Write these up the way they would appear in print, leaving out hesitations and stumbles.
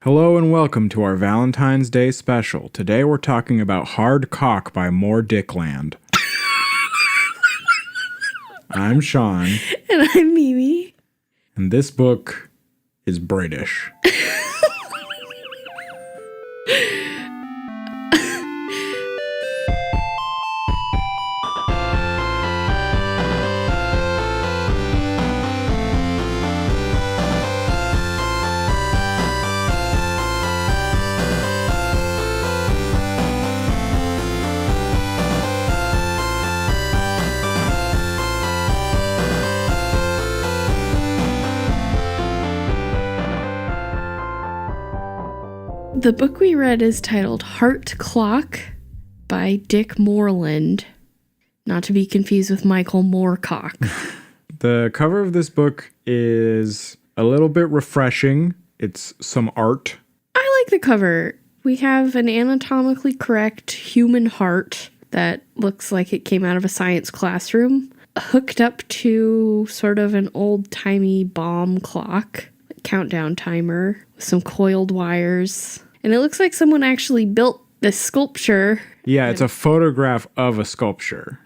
Hello and welcome to our Valentine's Day special. Today we're talking about Hard Cock by More Dickland. I'm Sean. And I'm Mimi. And this book is British. The book we read is titled Heart Clock by Dick Morland, not to be confused with Michael Moorcock. The cover of this book is a little bit refreshing. It's some art. I like the cover. We have an anatomically correct human heart that looks like it came out of a science classroom, hooked up to sort of an old-timey bomb clock, countdown timer, with some coiled wires. And it looks like someone actually built this sculpture. Yeah, it's a photograph of a sculpture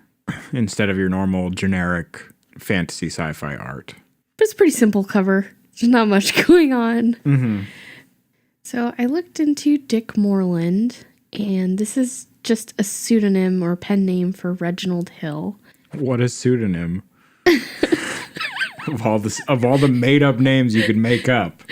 instead of your normal generic fantasy sci-fi art. But it's a pretty simple cover. There's not much going on. Mm-hmm. So I looked into Dick Morland, and this is just a pseudonym or pen name for Reginald Hill. What a pseudonym. Of all the made-up names you could make up.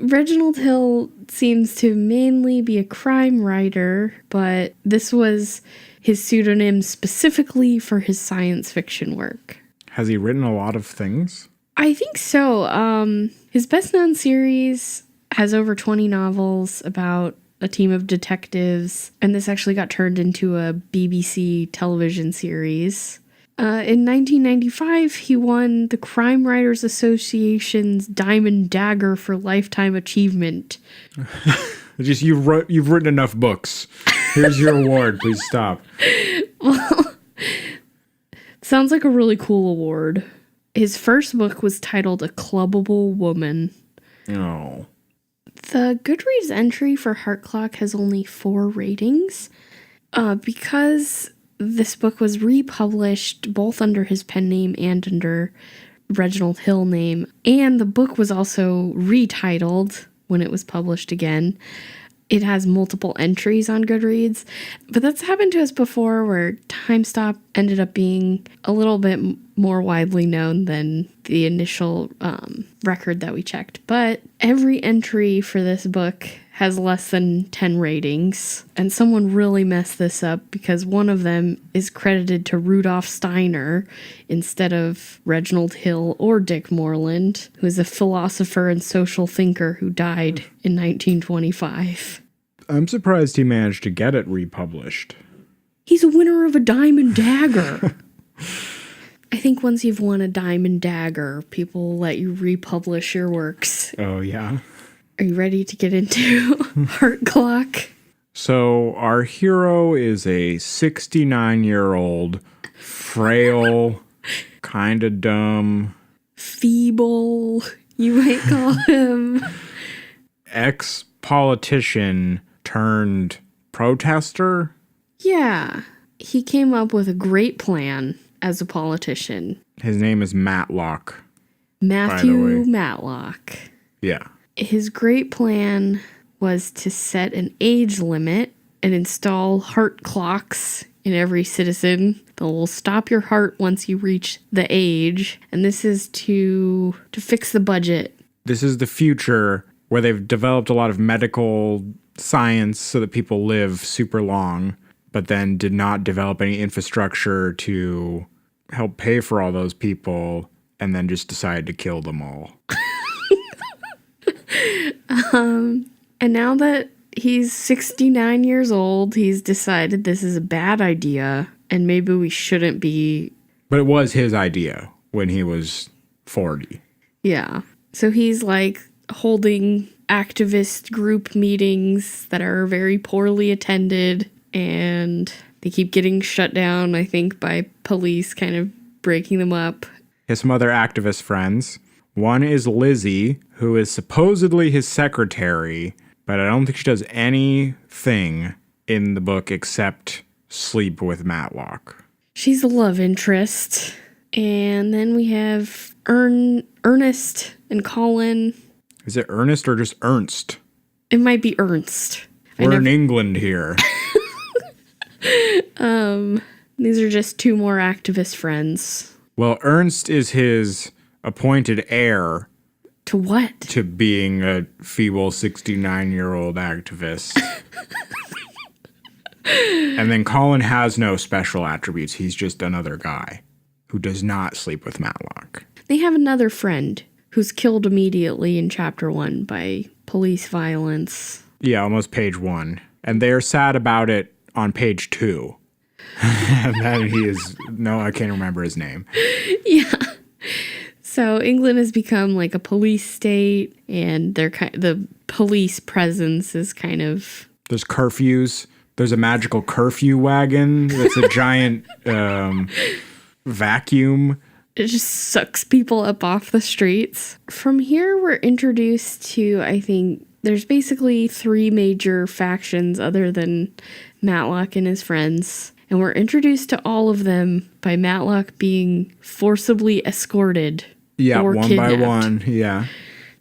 Reginald Hill seems to mainly be a crime writer, but this was his pseudonym specifically for his science fiction work. Has he written a lot of things? I think so. His best-known series has over 20 novels about a team of detectives, and this actually got turned into a BBC television series. In 1995, he won the Crime Writers Association's Diamond Dagger for Lifetime Achievement. Just you've written enough books. Here's your award. Please stop. Well, sounds like a really cool award. His first book was titled A Clubbable Woman. Oh. The Goodreads entry for Heart Clock has only 4 ratings. Because this book was republished both under his pen name and under Reginald Hill name, and the book was also retitled when it was published again. It has multiple entries on Goodreads, but that's happened to us before where Time Stop ended up being a little bit more widely known than the initial record that we checked. But every entry for this book has less than 10 ratings, and someone really messed this up because one of them is credited to Rudolf Steiner instead of Reginald Hill or Dick Morland, who is a philosopher and social thinker who died in 1925. I'm surprised he managed to get it republished. He's a winner of a Diamond Dagger. I think once you've won a Diamond Dagger, people will let you republish your works. Oh, yeah? Are you ready to get into Heart Clock? So our hero is a 69-year-old, frail, kind of dumb, Feeble, you might call him. ex-politician turned protester? Yeah, he came up with a great plan as a politician. His name is Matlock. Matthew Matlock. Yeah. His great plan was to set an age limit and install heart clocks in every citizen that will stop your heart once you reach the age. And this is to fix the budget. This is the future where they've developed a lot of medical science so that people live super long, but then did not develop any infrastructure to help pay for all those people, and then just decided to kill them all. And now that he's 69 years old, he's decided this is a bad idea and maybe we shouldn't be. But it was his idea when he was 40. Yeah. So he's like holding activist group meetings that are very poorly attended, and they keep getting shut down, I think, by police kind of breaking them up. He has some other activist friends. One is Lizzie, who is supposedly his secretary, but I don't think she does anything in the book except sleep with Matlock. She's a love interest. And then we have Ernest and Colin. Is it Ernest or just Ernst? It might be Ernst. We're in England here. These are just two more activist friends. Well, Ernst is his appointed heir. To what? To being a feeble 69-year-old activist. And then Colin has no special attributes. He's just another guy who does not sleep with Matlock. They have another friend who's killed immediately in chapter 1 by police violence. Yeah, almost page 1. And they're sad about it on page 2. And then I can't remember his name. Yeah. So England has become like a police state, and the police presence is kind of... There's curfews. There's a magical curfew wagon that's a giant vacuum. It just sucks people up off the streets. From here, we're introduced to, I think, there's basically 3 major factions other than Matlock and his friends. And we're introduced to all of them by Matlock being forcibly escorted. Yeah, or one kidnapped. by one, yeah.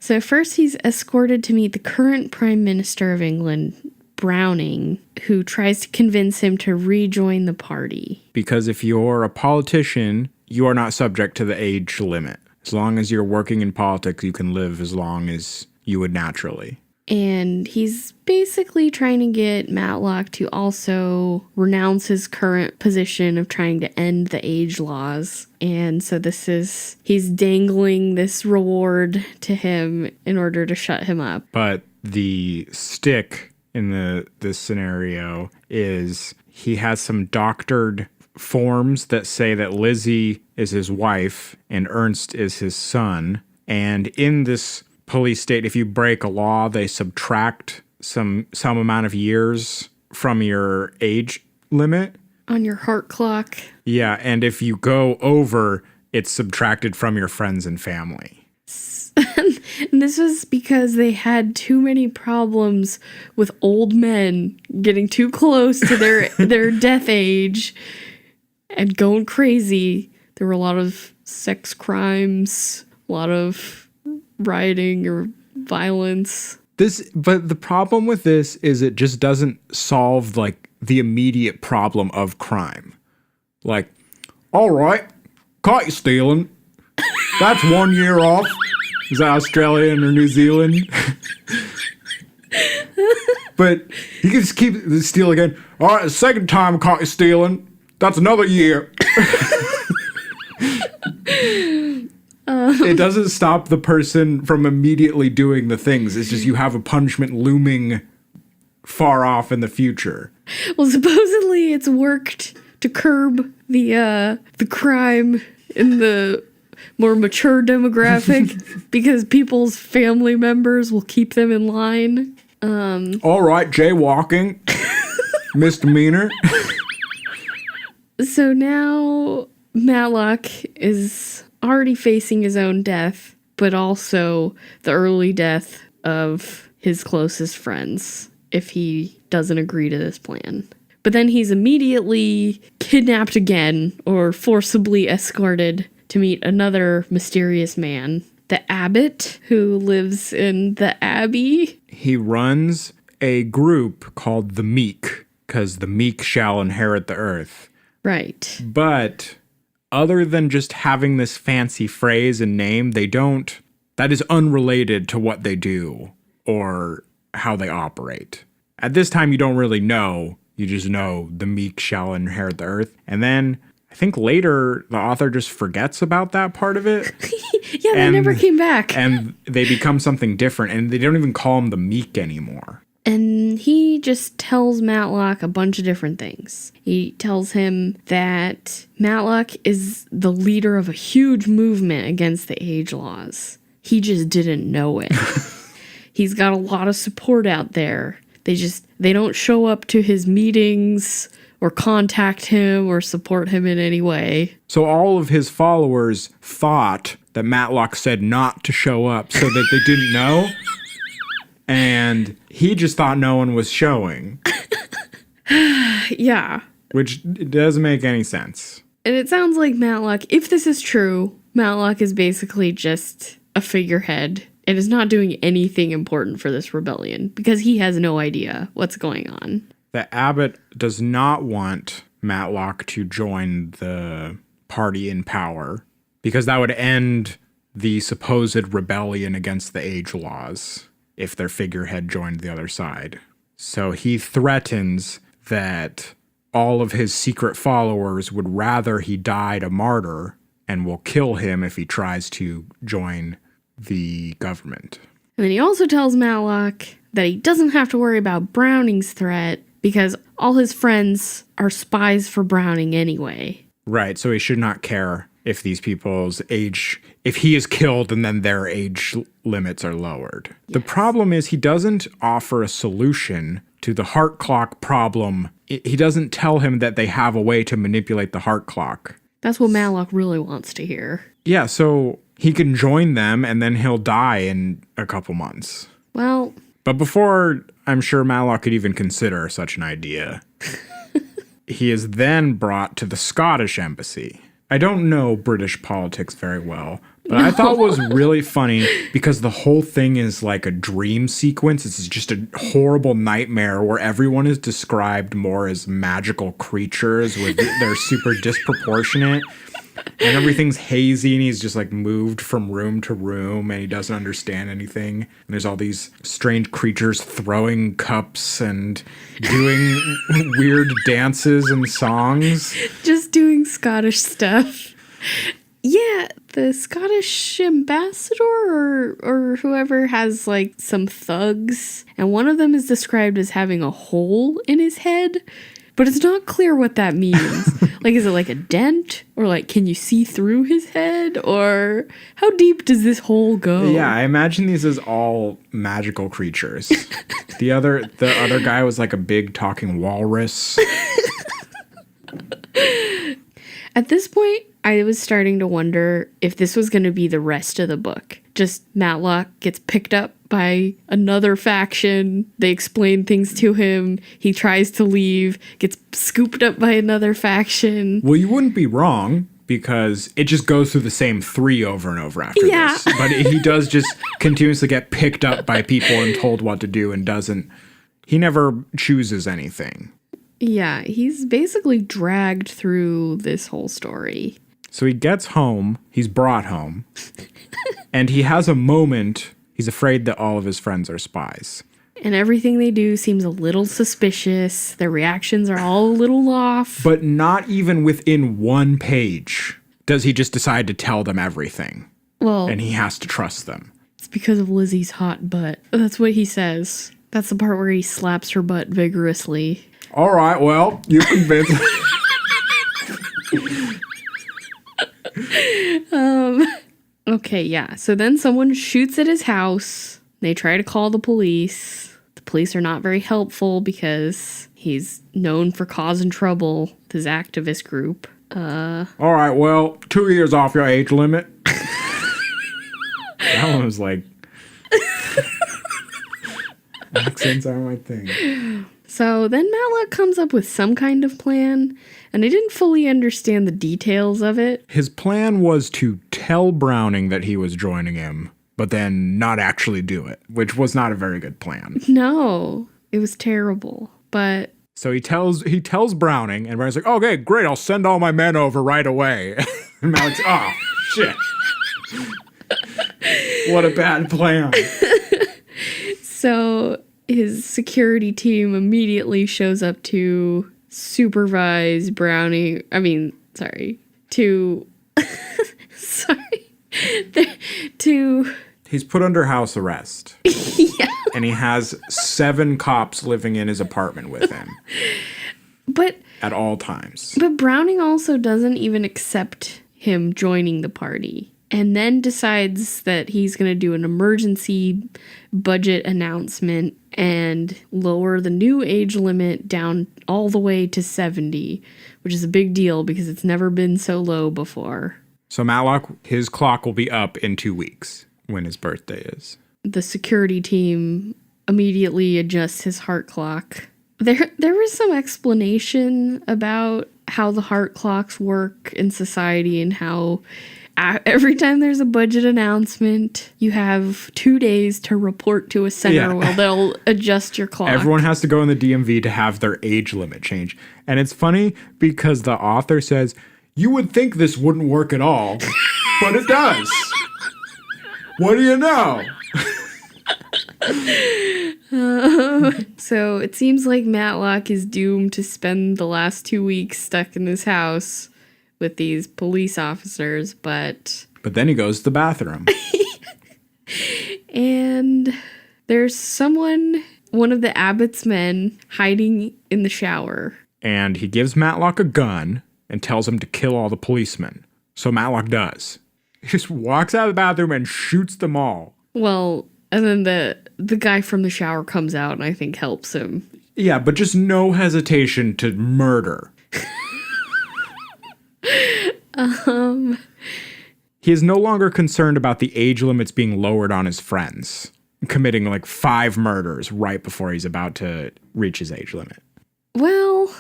So first he's escorted to meet the current Prime Minister of England, Browning, who tries to convince him to rejoin the party. Because if you're a politician, you are not subject to the age limit. As long as you're working in politics, you can live as long as you would naturally. And he's basically trying to get Matlock to also renounce his current position of trying to end the age laws. And so he's dangling this reward to him in order to shut him up. But the stick in this scenario is he has some doctored forms that say that Lizzie is his wife and Ernst is his son. And in this police state, if you break a law, they subtract some amount of years from your age limit. On your heart clock. Yeah, and if you go over, it's subtracted from your friends and family. And this was because they had too many problems with old men getting too close to their death age and going crazy. There were a lot of sex crimes, a lot of rioting or violence. But the problem with this is it just doesn't solve like the immediate problem of crime. Like, all right, caught you stealing. That's 1 year off. Is that Australian or New Zealand? But you can just keep stealing again. All right, the second time caught you stealing. That's another year. It doesn't stop the person from immediately doing the things. It's just you have a punishment looming far off in the future. Well, supposedly it's worked to curb the crime in the more mature demographic because people's family members will keep them in line. All right, jaywalking, misdemeanor. So now Matlock is already facing his own death, but also the early death of his closest friends if he doesn't agree to this plan. But then he's immediately kidnapped again or forcibly escorted to meet another mysterious man, the Abbot, who lives in the Abbey. He runs a group called the Meek, because the meek shall inherit the earth. Right. But other than just having this fancy phrase and name, that is unrelated to what they do or how they operate. At this time, you don't really know. You just know the meek shall inherit the earth. And then I think later the author just forgets about that part of it. Yeah, they never came back. And they become something different, and they don't even call him the meek anymore. And he just tells Matlock a bunch of different things. He tells him that Matlock is the leader of a huge movement against the age laws. He just didn't know it. He's got a lot of support out there. They don't show up to his meetings or contact him or support him in any way. So all of his followers thought that Matlock said not to show up so that they didn't know. And he just thought no one was showing. Yeah. Which doesn't make any sense. And it sounds like Matlock, if this is true, Matlock is basically just a figurehead and is not doing anything important for this rebellion because he has no idea what's going on. The abbot does not want Matlock to join the party in power because that would end the supposed rebellion against the age laws if their figurehead joined the other side. So he threatens that all of his secret followers would rather he died a martyr and will kill him if he tries to join the government. And then he also tells Matlock that he doesn't have to worry about Browning's threat because all his friends are spies for Browning anyway. Right, so he should not care if these people's age, if he is killed and then their age limits are lowered. Yes. The problem is he doesn't offer a solution to the heart clock problem. He doesn't tell him that they have a way to manipulate the heart clock. That's what Matlock really wants to hear. Yeah, so he can join them and then he'll die in a couple months. Well... But before, I'm sure Matlock could even consider such an idea, he is then brought to the Scottish embassy. I don't know British politics very well, but I thought it was really funny because the whole thing is like a dream sequence. It's just a horrible nightmare where everyone is described more as magical creatures with they're super disproportionate. And everything's hazy and he's just like moved from room to room and he doesn't understand anything. And there's all these strange creatures throwing cups and doing weird dances and songs. Just doing Scottish stuff. Yeah, the Scottish ambassador or whoever has like some thugs. And one of them is described as having a hole in his head. But it's not clear what that means. Like, is it like a dent? Or like, can you see through his head? Or how deep does this hole go? Yeah, I imagine these as all magical creatures. The other guy was like a big talking walrus. At this point, I was starting to wonder if this was going to be the rest of the book. Just Matlock gets picked up by another faction. They explain things to him. He tries to leave, gets scooped up by another faction. Well, you wouldn't be wrong because it just goes through the same three over and over after this. But he does just continuously get picked up by people and told what to do and doesn't. He never chooses anything. Yeah, he's basically dragged through this whole story. So he gets home, he's brought home, and he has a moment. He's afraid that all of his friends are spies. And everything they do seems a little suspicious. Their reactions are all a little off. But not even within one page does he just decide to tell them everything. Well, and he has to trust them. It's because of Lizzie's hot butt. That's what he says. That's the part where he slaps her butt vigorously. All right, well, you convinced me. Okay, yeah. So then someone shoots at his house. They try to call the police. The police are not very helpful because he's known for causing trouble with his activist group. All right, well, 2 years off your age limit. That one was like... Accents are my thing. So then Matlock comes up with some kind of plan, and I didn't fully understand the details of it. His plan was to tell Browning that he was joining him, but then not actually do it, which was not a very good plan. No, it was terrible, but... So he tells Browning, and Browning's like, okay, great, I'll send all my men over right away. And Matlock's, oh, shit. What a bad plan. So his security team immediately shows up to supervise Browning. He's put under house arrest. Yeah. And he has 7 cops living in his apartment with him. But at all times. But Browning also doesn't even accept him joining the party. and then decides that he's going to do an emergency budget announcement and lower the new age limit down all the way to 70, which is a big deal because it's never been so low before. So Matlock, his clock will be up in 2 weeks when his birthday is. The security team immediately adjusts his heart clock. There was some explanation about how the heart clocks work in society and how every time there's a budget announcement, you have 2 days to report to a center where they'll adjust your clock. Everyone has to go in the DMV to have their age limit change. And it's funny because the author says, you would think this wouldn't work at all, but it does. What do you know? So it seems like Matlock is doomed to spend the last 2 weeks stuck in his house with these police officers, but then he goes to the bathroom. And there's one of the Abbot's men, hiding in the shower. And he gives Matlock a gun and tells him to kill all the policemen. So Matlock does. He just walks out of the bathroom and shoots them all. Well, and then the guy from the shower comes out and I think helps him. Yeah, but just no hesitation to murder. He is no longer concerned about the age limits being lowered on his friends, committing like 5 murders right before he's about to reach his age limit. Well,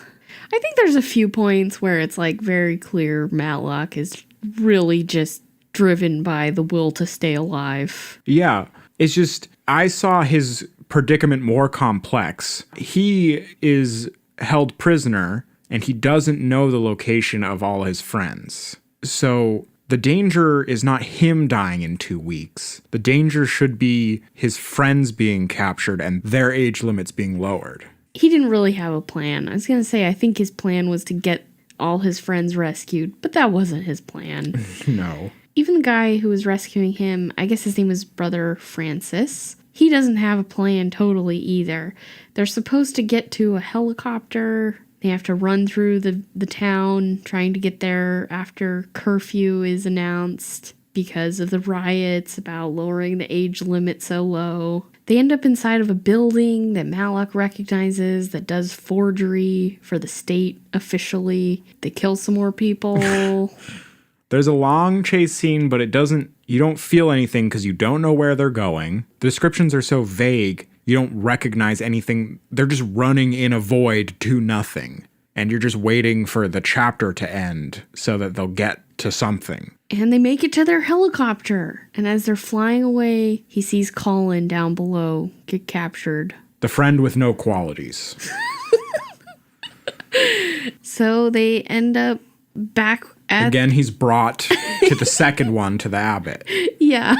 I think there's a few points where it's like very clear Matlock is really just driven by the will to stay alive. Yeah, it's just, I saw his predicament more complex. He is held prisoner and he doesn't know the location of all his friends. So the danger is not him dying in 2 weeks. The danger should be his friends being captured and their age limits being lowered. He didn't really have a plan. I was going to say, I think his plan was to get all his friends rescued, but that wasn't his plan. No. Even the guy who was rescuing him, I guess his name was Brother Francis, he doesn't have a plan totally either. They're supposed to get to a helicopter. They have to run through the town trying to get there after curfew is announced because of the riots about lowering the age limit so low. They end up inside of a building that Matlock recognizes that does forgery for the state officially. They kill some more people. There's a long chase scene, but you don't feel anything because you don't know where they're going. The descriptions are so vague, you don't recognize anything. They're just running in a void to nothing. And you're just waiting for the chapter to end so that they'll get to something. And they make it to their helicopter. And as they're flying away, he sees Colin down below get captured. The friend with no qualities. So they end up back at... Again, he's brought to the second one, to the Abbot. Yeah.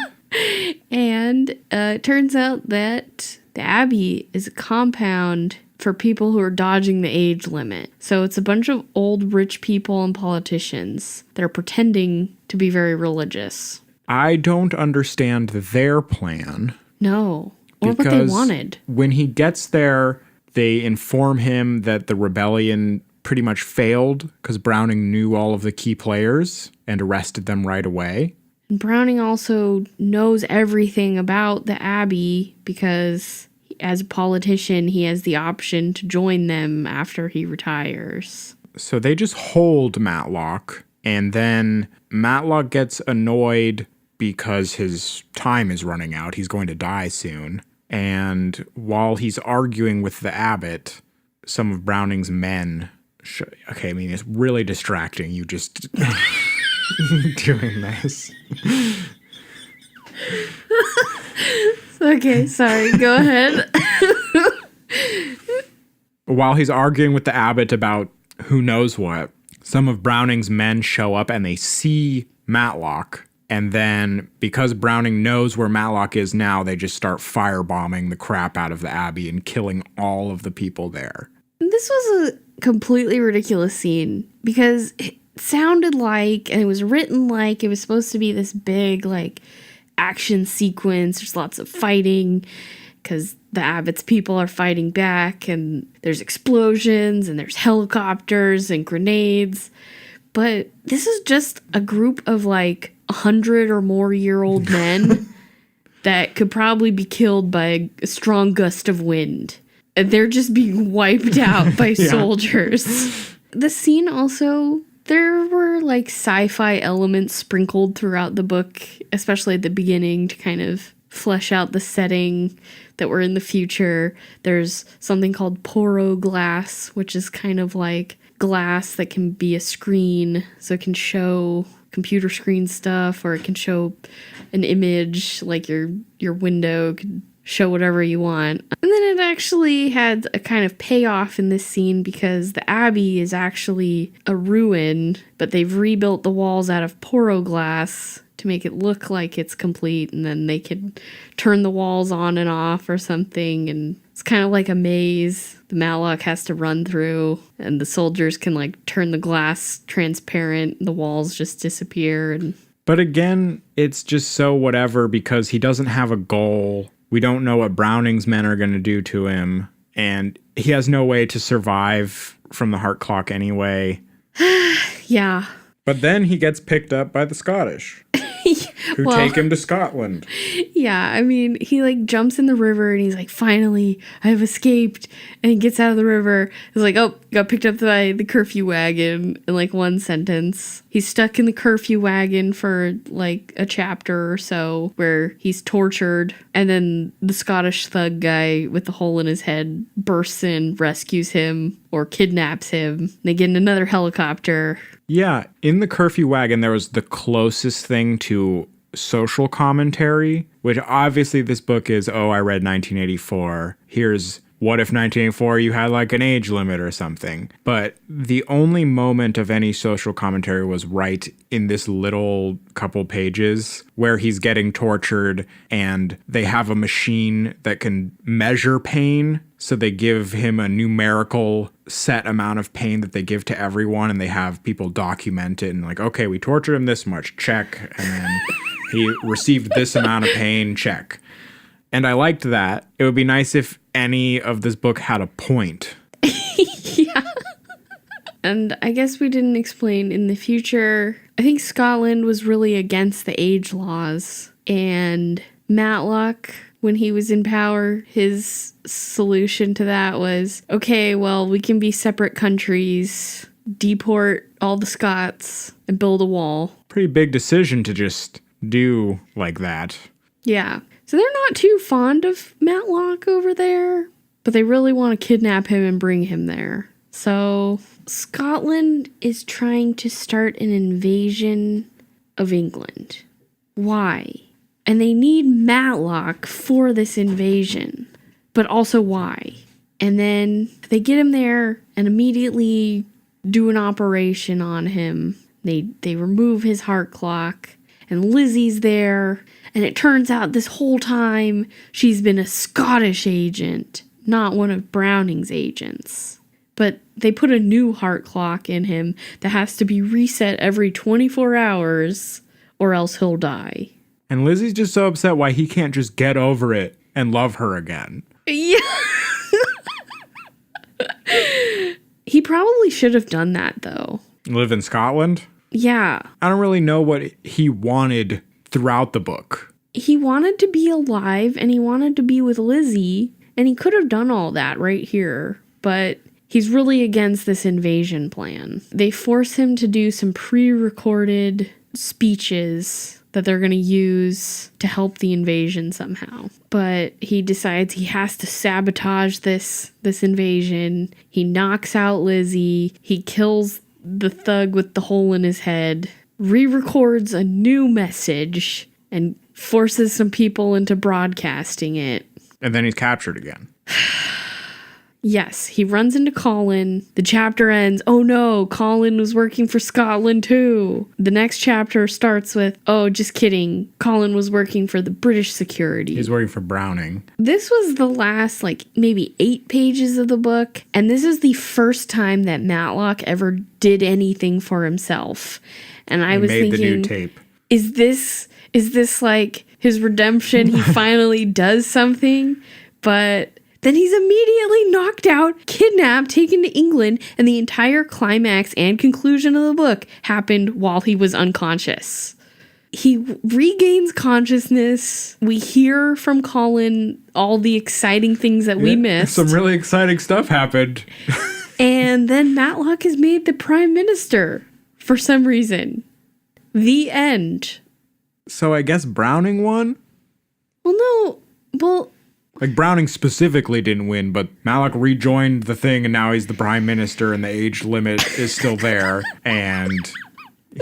And it turns out that the Abbey is a compound for people who are dodging the age limit. So it's a bunch of old rich people and politicians that are pretending to be very religious. I don't understand their plan. No. Or what they wanted. When he gets there, they inform him that the rebellion pretty much failed because Browning knew all of the key players and arrested them right away. And Browning also knows everything about the Abbey because as a politician, he has the option to join them after he retires. So they just hold Matlock, and then Matlock gets annoyed because his time is running out. He's going to die soon. And while he's arguing with the Abbot, some of Browning's men... Okay, I mean, it's really distracting, you just doing this. Okay, sorry, go ahead. While he's arguing with the Abbot about who knows what, some of Browning's men show up and they see Matlock. And then, because Browning knows where Matlock is now, they just start firebombing the crap out of the Abbey and killing all of the people there. This was a completely ridiculous scene because it sounded like, and it was written like, it was supposed to be this big, like, action sequence. There's lots of fighting because the Abbot's people are fighting back, and there's explosions, and there's helicopters and grenades. But this is just a group of, like, 100 or more year old men that could probably be killed by a strong gust of wind. And they're just being wiped out by soldiers. The scene also, there were like sci-fi elements sprinkled throughout the book, especially at the beginning to kind of flesh out the setting that we're in the future. There's something called poro glass, which is kind of like glass that can be a screen, so it can show computer screen stuff, or it can show an image, like your window could show whatever you want. And then it actually had a kind of payoff in this scene because the abbey is actually a ruin, but they've rebuilt the walls out of poro glass to make it look like it's complete, and then they can turn the walls on and off or something, and it's kind of like a maze the Matlock has to run through, and the soldiers can like turn the glass transparent, and the walls just disappear. But again, it's just so whatever because he doesn't have a goal. We don't know what Browning's men are going to do to him, and he has no way to survive from the heart clock anyway. Yeah. But then he gets picked up by the Scottish, who take him to Scotland. Yeah, I mean, he like jumps in the river and he's like, finally, I have escaped. And he gets out of the river. He's like, oh, got picked up by the curfew wagon in like one sentence. He's stuck in the curfew wagon for like a chapter or so where he's tortured. And then the Scottish thug guy with the hole in his head bursts in, rescues him, or kidnaps him. They get in another helicopter. Yeah, in the curfew wagon, there was the closest thing to social commentary, which obviously this book is, oh, I read 1984. Here's what if 1984 you had like an age limit or something. But the only moment of any social commentary was right in this little couple pages where he's getting tortured and they have a machine that can measure pain. So they give him a numerical set amount of pain that they give to everyone, and they have people document it and like, okay, we tortured him this much, check. And then he received this amount of pain, check. And I liked that. It would be nice if any of this book had a point. Yeah. And I guess we didn't explain in the future, I think Scotland was really against the age laws. And Matlock, when he was in power, his solution to that was, okay, well, we can be separate countries, deport all the Scots, and build a wall. Pretty big decision to just do like that. Yeah. So they're not too fond of Matlock over there, but they really want to kidnap him and bring him there. So Scotland is trying to start an invasion of England. Why? And they need Matlock for this invasion, but also why? And then they get him there and immediately do an operation on him. They remove his heart clock, and Lizzie's there. And it turns out this whole time she's been a Scottish agent, not one of Browning's agents. But they put a new heart clock in him that has to be reset every 24 hours or else he'll die. And Lizzie's just so upset why he can't just get over it and love her again. Yeah. He probably should have done that, though. Live in Scotland? Yeah. I don't really know what he wanted throughout the book. He wanted to be alive and he wanted to be with Lizzie, and he could have done all that right here, but he's really against this invasion plan. They force him to do some pre-recorded speeches that they're going to use to help the invasion somehow. But he decides he has to sabotage this invasion. He knocks out Lizzie. He kills the thug with the hole in his head, re-records a new message, and forces some people into broadcasting it. And then he's captured again. Yes, he runs into Colin. The chapter ends, oh no, Colin was working for Scotland too. The next chapter starts with, oh, just kidding, Colin was working for the British security. He's working for Browning. This was the last, maybe 8 pages of the book, and this is the first time that Matlock ever did anything for himself. And I was thinking, the new tape. Is this like his redemption? He finally does something, but then he's immediately knocked out, kidnapped, taken to England, and the entire climax and conclusion of the book happened while he was unconscious. He regains consciousness. We hear from Colin all the exciting things that we missed. Some really exciting stuff happened. And then Matlock is made the prime minister for some reason. The end. So I guess Browning won? Well, no. Well, like Browning specifically didn't win, but Matlock rejoined the thing and now he's the prime minister and the age limit is still there and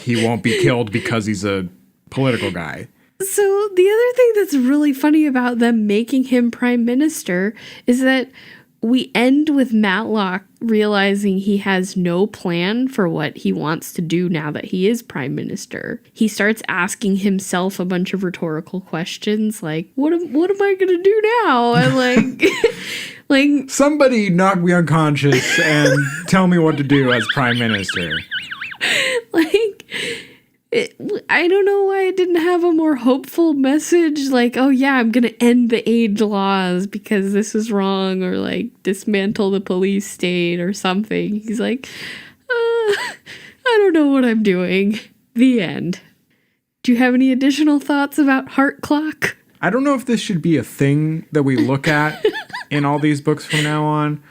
he won't be killed because he's a political guy. So the other thing that's really funny about them making him prime minister is that we end with Matlock realizing he has no plan for what he wants to do now that he is prime minister. He starts asking himself a bunch of rhetorical questions like, what am I going to do now? And like somebody knock me unconscious and tell me what to do as prime minister. I don't know why it didn't have a more hopeful message, like, oh yeah, I'm gonna end the age laws because this is wrong, or like dismantle the police state or something. He's like, I don't know what I'm doing. The end. Do you have any additional thoughts about Heart Clock? I don't know if this should be a thing that we look at in all these books from now on,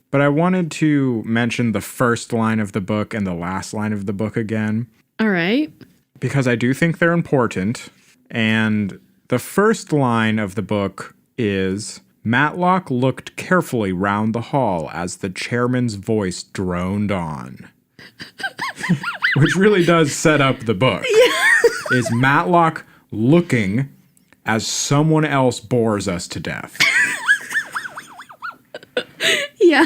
but I wanted to mention the first line of the book and the last line of the book again. All right. Because I do think they're important. And the first line of the book is, Matlock looked carefully round the hall as the chairman's voice droned on. Which really does set up the book. Yeah. Is Matlock looking as someone else bores us to death. Yeah.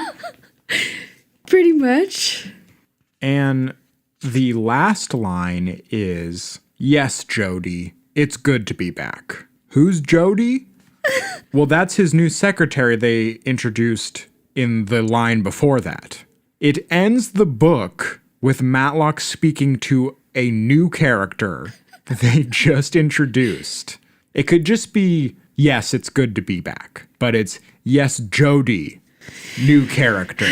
Pretty much. And the last line is, yes, Jody, it's good to be back. Who's Jody? Well, that's his new secretary they introduced in the line before that. It ends the book with Matlock speaking to a new character they just introduced. It could just be, yes, it's good to be back. But it's, yes, Jody, new character.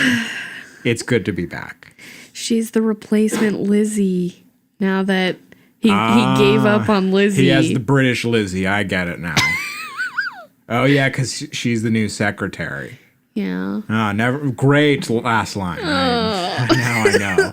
It's good to be back. She's the replacement Lizzie now that he gave up on Lizzie. He has the British Lizzie. I get it now. Oh, yeah, because she's the new secretary. Yeah. Never. Great last line. Now I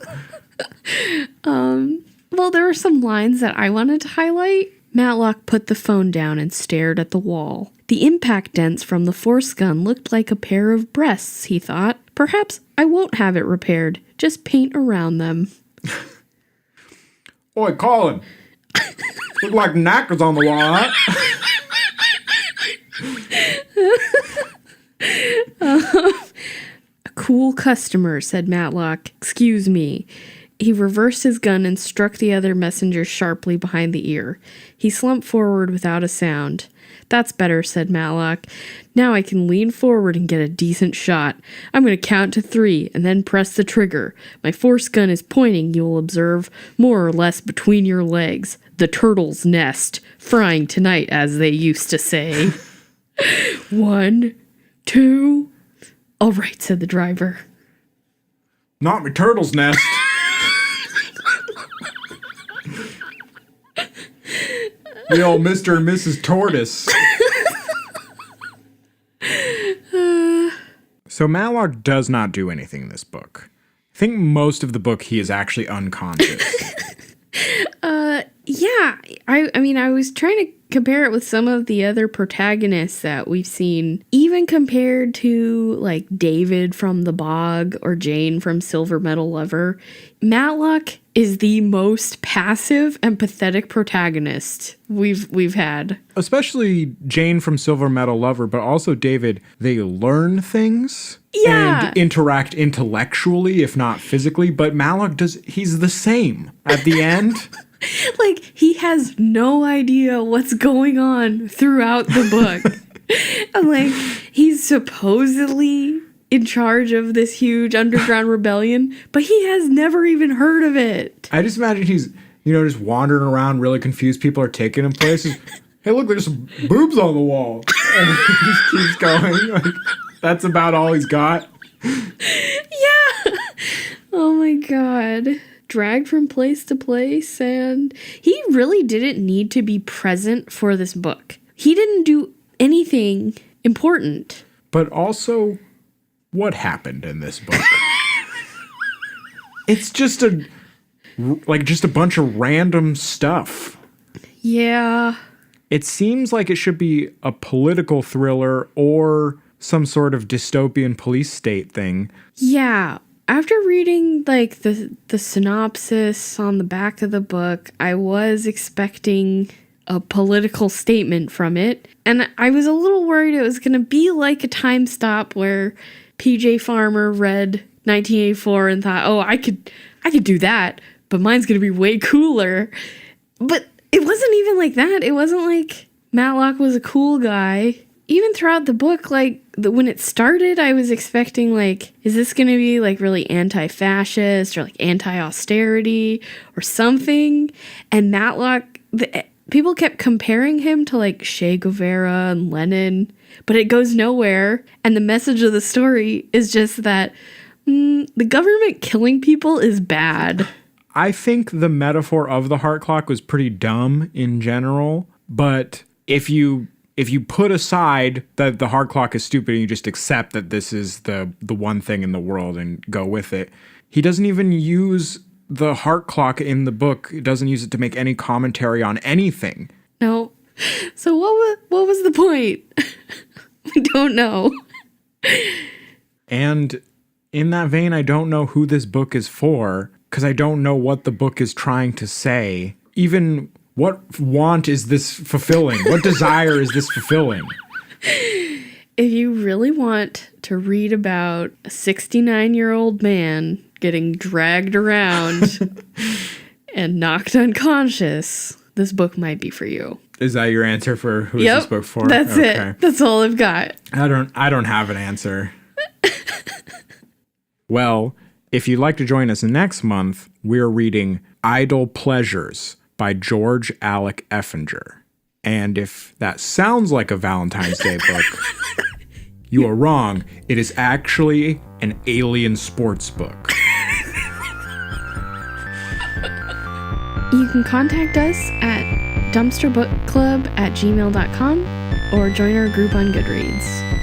know. Well, there are some lines that I wanted to highlight. Matlock put the phone down and stared at the wall. The impact dents from the force gun looked like a pair of breasts, he thought. Perhaps I won't have it repaired. Just paint around them. Oi, Colin. Look like knackers on the wall, huh? A cool customer, said Matlock. Excuse me. He reversed his gun and struck the other messenger sharply behind the ear. He slumped forward without a sound. That's better, said Matlock. Now I can lean forward and get a decent shot. I'm going to count to 3 and then press the trigger. My force gun is pointing, you will observe, more or less between your legs. The turtle's nest. Frying tonight, as they used to say. 1, 2. All right, said the driver. Not my turtle's nest. The old Mr. and Mrs. Tortoise. So Matlock does not do anything in this book. I think most of the book he is actually unconscious. Yeah. I mean, I was trying to compare it with some of the other protagonists that we've seen, even compared to like David from The Bog or Jane from Silver Medal Lover. Matlock is the most passive and pathetic protagonist we've had. Especially Jane from Silver Medal Lover, but also David. They learn things Yeah. and interact intellectually, if not physically. But Matlock he's the same at the end. Like, he has no idea what's going on throughout the book. And, like, he's supposedly in charge of this huge underground rebellion, but he has never even heard of it. I just imagine he's, just wandering around really confused. People are taking him places. Hey, look, there's some boobs on the wall. And he just keeps going. Like, that's about all he's got. Yeah. Oh, my God. dragged from place to place, and he really didn't need to be present for this book. He didn't do anything important. But also, what happened in this book? It's just a bunch of random stuff. Yeah. It seems like it should be a political thriller or some sort of dystopian police state thing. Yeah. After reading like the synopsis on the back of the book, I was expecting a political statement from it. And I was a little worried it was going to be like a time stop where PJ Farmer read 1984 and thought, oh, I could do that, but mine's going to be way cooler. But it wasn't even like that. It wasn't like Matlock was a cool guy. Even throughout the book, like when it started, I was expecting like, is this going to be like really anti-fascist or like anti-austerity or something? And Matlock, people kept comparing him to like Che Guevara and Lenin, but it goes nowhere. And the message of the story is just that the government killing people is bad. I think the metaphor of the heart clock was pretty dumb in general, but if you put aside that the heart clock is stupid and you just accept that this is the one thing in the world and go with it, he doesn't even use the heart clock in the book. He doesn't use it to make any commentary on anything. No. So what was the point? I don't know. And in that vein, I don't know who this book is for, because I don't know what the book is trying to say. Even what want is this fulfilling? What desire is this fulfilling? If you really want to read about a 69-year-old man getting dragged around and knocked unconscious, this book might be for you. Is that your answer for who is this book for? That's it. That's all I've got. I don't have an answer. Well, if you'd like to join us next month, we're reading Idle Pleasures by George Alec Effinger. And if that sounds like a Valentine's Day book, you are wrong. It is actually an alien sports book. You can contact us at dumpsterbookclub@gmail.com or join our group on Goodreads.